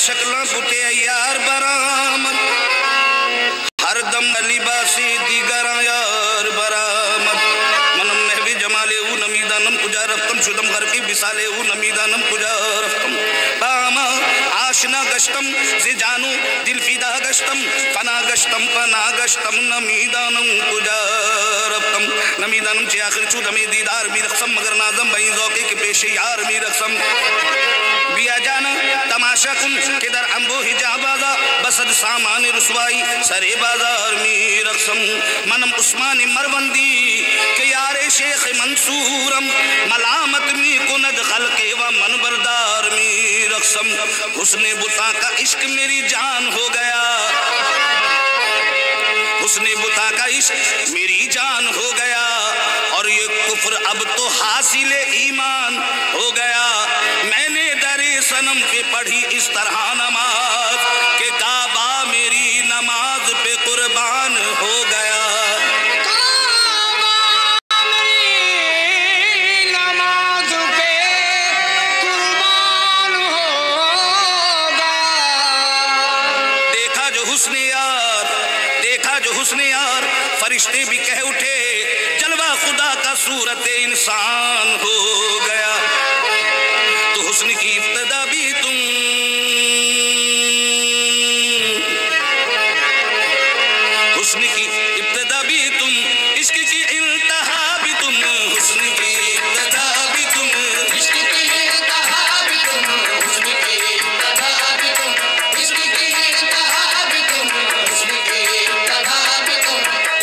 शक्ल पुते यार बरामद हरदम लिबासी दीगर यार बरामद मनम महवी जमाले ऊ नमीदानम कुजा रफ्तम शुदम करके बिसाले ऊ नमीदानम कुजा रफ्तम बामा आशना गश्तम से जानू दिल फिदा गश्तम फना गश्तम नमीदानम कुजा रफ्तम नमीदानम चे आखिर चूद में दीदार भी रखसम मगर नाजम बई ज़ौक़े के पेशे यार भी रखसम बिया जाना तमाशा कुन किधर अम्बो हिजाबाजा बसद सामान रुसवाई सरे बाजार में रखसम मनम उस्मानी मरबंदी के यारे शेख मंसूरम मलामत में कुनद खलके व मन बरदार में रखसम हुस्ने बुता का इश्क मेरी जान हो गया हुस्ने बुता का इश्क मेरी जान हो गया और ये कुफ्र अब तो हासिल ईमान हो गया मैंने दरे सनम पे पढ़ी इस तरह नमाज के काबा मेरी नमाज पे कुर्बान हो गया हुस्ने यार फरिश्ते भी कह उठे जलवा खुदा का सूरत इंसान हो गया तो हुस्न की इब्तिदा भी तुम हुस्न की इब्तिदा भी तुम इश्क की इंतहा भी तुम हुस्न की इब्तिदा भी तुम इश्क की इंतहा भी तुम हुस्न की इब्तिदा भी तुम इश्क की इंतहा भी तुम हुस्न की इब्तिदा भी तुम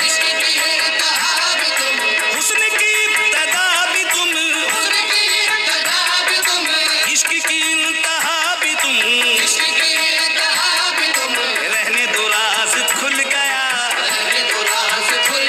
इश्क की इंतहा भी तुम हुस्न की इब्तिदा भी तुम हुस्न की इब्तिदा भी तुम इश्क की इंतहा भी तुम इश्क की इंतहा भी तुम रहने दो राज खुल गया रहने दो राज खुल